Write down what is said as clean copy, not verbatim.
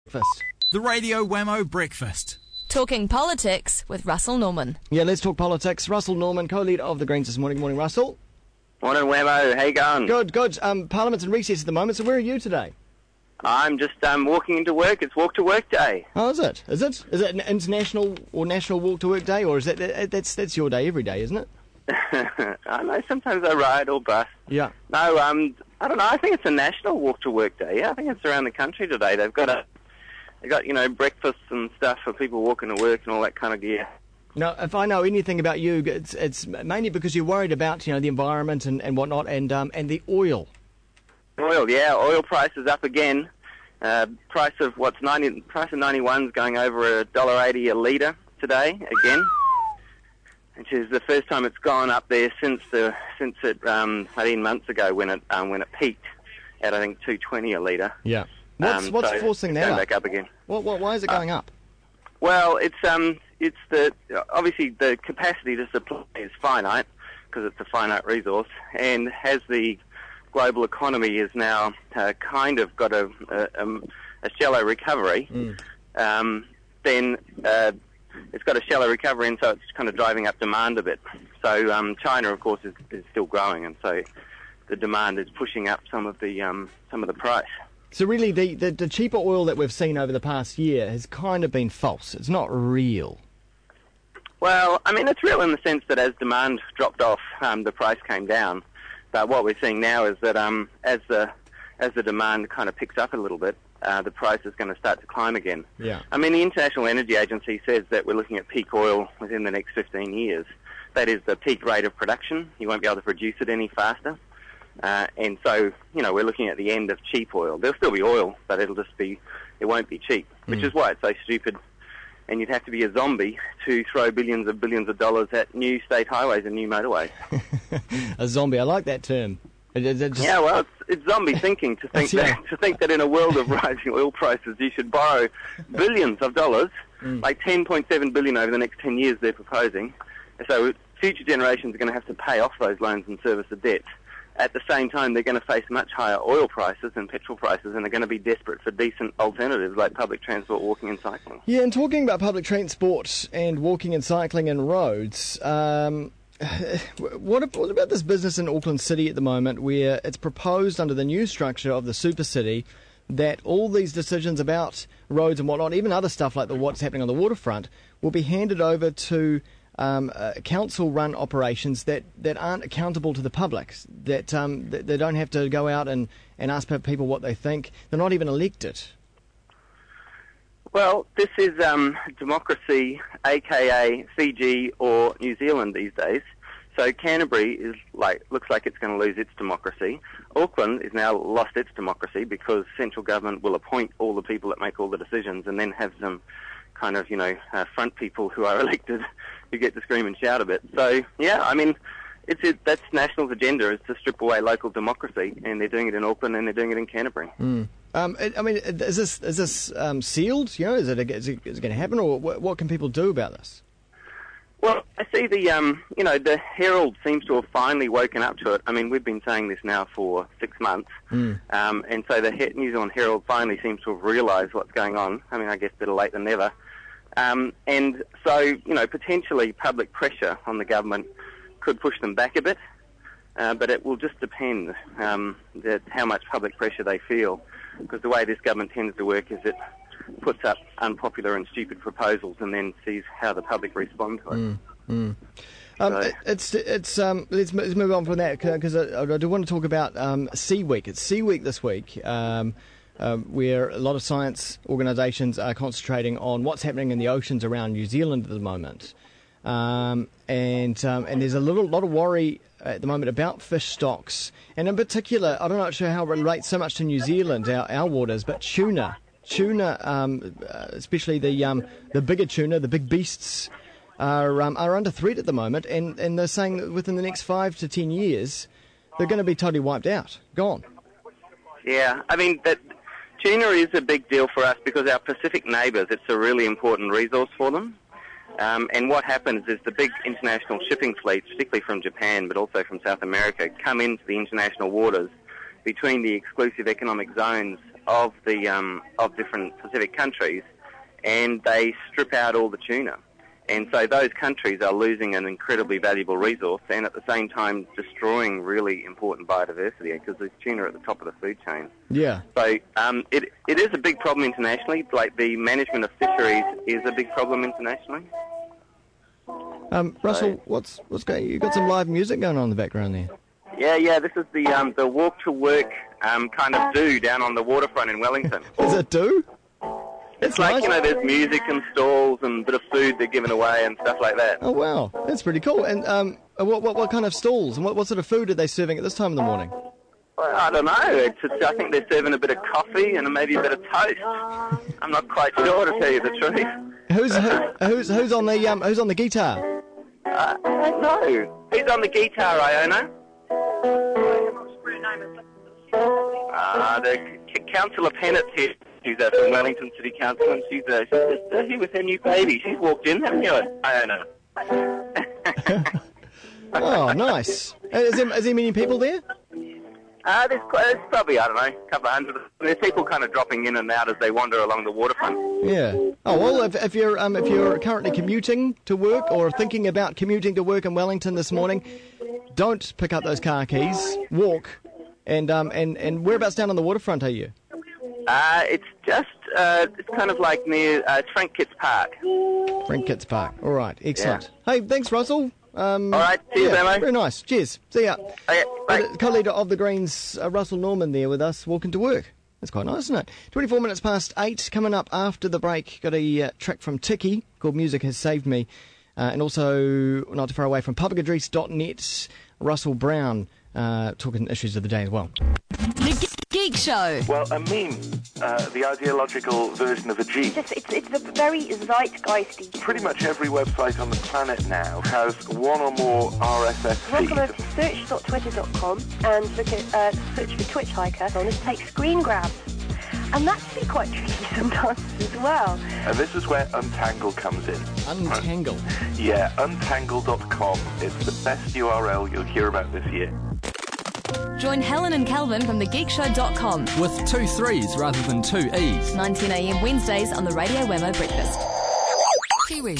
Breakfast. The Radio Wammo Breakfast. Talking politics with Russell Norman. Yeah, let's talk politics. Russell Norman, co-leader of the Greens this morning. Morning, Russell. Morning, Wammo. How you going? Good. Parliament's in recess at the moment, so where are you today? I'm just walking into work. It's walk to work day. Oh, is it? Is it an international or national walk to work day, or is that's your day every day, isn't it? I know. Sometimes I ride or bus. Yeah. No, I don't know. I think it's a national walk to work day. Yeah, I think it's around the country today. They've got breakfasts and stuff for people walking to work and all that kind of gear. Now, if I know anything about you, it's mainly because you're worried about the environment and whatnot, and the oil. Oil, yeah, oil price is up again. Price of 91's going over $1.80 a litre today again, which is the first time it's gone up there since 18 months ago when it peaked at I think $2.20 a litre. Yeah. What's forcing that going up? back up again? Why is it going up? Well, it's obviously the capacity to supply is finite because it's a finite resource, and as the global economy is now kind of got a shallow recovery, then it's got a shallow recovery, and so it's kind of driving up demand a bit. So China, of course, is still growing, and so the demand is pushing up some of the price. So really, the cheaper oil that we've seen over the past year has kind of been false. It's not real. Well, I mean, it's real in the sense that as demand dropped off, the price came down. But what we're seeing now is that as the demand kind of picks up a little bit, the price is going to start to climb again. Yeah. I mean, the International Energy Agency says that we're looking at peak oil within the next 15 years. That is the peak rate of production. You won't be able to produce it any faster. And so, we're looking at the end of cheap oil. There'll still be oil, but it won't be cheap, which is why it's so stupid. And you'd have to be a zombie to throw billions of dollars at new state highways and new motorways. A zombie, I like that term. Yeah, well, it's zombie thinking to think that in a world of rising oil prices, you should borrow billions of dollars, like 10.7 billion over the next 10 years they're proposing. So future generations are going to have to pay off those loans and service the debt. At the same time, they're going to face much higher oil prices and petrol prices, and they're going to be desperate for decent alternatives like public transport, walking and cycling. Yeah, and talking about public transport and walking and cycling and roads, what about this business in Auckland City at the moment where it's proposed under the new structure of the super city that all these decisions about roads and whatnot, even other stuff like what's happening on the waterfront, will be handed over to council-run operations that aren't accountable to the public, that they don't have to go out and ask people what they think. They're not even elected. Well, this is democracy, aka Fiji or New Zealand these days. So Canterbury looks like it's going to lose its democracy. Auckland is now lost its democracy because central government will appoint all the people that make all the decisions and then have some kind of front people who are elected who get to scream and shout a bit. So yeah, I mean, that's National's agenda, is to strip away local democracy, and they're doing it in Auckland and they're doing it in Canterbury. I mean, is this sealed? Is it going to happen, or what can people do about this? Well, I see the Herald seems to have finally woken up to it. I mean, we've been saying this now for 6 months, and so the New Zealand Herald finally seems to have realised what's going on. I mean, I guess better late than never. And so, potentially public pressure on the government could push them back a bit, but it will just depend how much public pressure they feel, because the way this government tends to work is it puts up unpopular and stupid proposals and then sees how the public respond to it. Let's move on from that, because I do want to talk about Sea Week. It's Sea Week this week, where a lot of science organisations are concentrating on what's happening in the oceans around New Zealand at the moment. And there's a lot of worry at the moment about fish stocks, and in particular, I'm not sure how it relates so much to New Zealand, our waters, but tuna, especially the bigger tuna, the big beasts, are under threat at the moment, and they're saying that within the next 5 to 10 years, they're going to be totally wiped out, gone. Yeah, I mean, tuna is a big deal for us because our Pacific neighbours, it's a really important resource for them. And what happens is the big international shipping fleets, particularly from Japan, but also from South America, come into the international waters between the exclusive economic zones of different Pacific countries, and they strip out all the tuna. And so those countries are losing an incredibly valuable resource and at the same time destroying really important biodiversity because there's tuna at the top of the food chain. Yeah. So it is a big problem internationally. Like the management of fisheries is a big problem internationally. Russell, what's going? You got some live music going on in the background there. Yeah. This is the walk to work kind of do down on the waterfront in Wellington. Is it do? It's like, nice. There's music and stalls and a bit of food they're giving away and stuff like that. Oh, wow. That's pretty cool. And what kind of stalls and what sort of food are they serving at this time in the morning? Well, I don't know. I think they're serving a bit of coffee and maybe a bit of toast. I'm not quite sure, to tell you the truth. Who's on the guitar? I don't know. Who's on the guitar, Iona? The Councillor Pennett's here. She's from Wellington City Council, and she's just here with her new baby. She's walked in, haven't you, Iona? Oh, nice. Is there many people there? There's probably, I don't know, a couple of hundred. There's people kind of dropping in and out as they wander along the waterfront. Yeah. Oh well, if you're currently commuting to work or thinking about commuting to work in Wellington this morning, don't pick up those car keys. Walk, and whereabouts down on the waterfront are you? It's just it's kind of like near Frank Kitts Park. Frank Kitts Park. All right. Excellent. Yeah. Hey, thanks, Russell. All right, cheers, Wammo. Very nice. Cheers. See ya. Okay, bye. Co-leader of the Greens, Russell Norman, there with us, walking to work. That's quite nice, isn't it? 24 minutes past 8, coming up after the break. Got a track from Tiki called Music Has Saved Me. And also, not too far away from publicaddress.net, Russell Brown, talking issues of the day as well. The Geek Show. Well, a meme, the ideological version of a G. It's a very zeitgeisty. Pretty much every website on the planet now has one or more RSS feeds. Go over to search.twitter.com and look at search for Twitch hiker and just take screen grabs. And that can be quite tricky sometimes as well. And this is where Untangle comes in. Untangle? Yeah, untangle.com. It's the best URL you'll hear about this year. Join Helen and Calvin from thegeekshow.com. With 2 3s rather than 2 E's. 19am Wednesdays on the Radio Wammo Breakfast. Kiwi.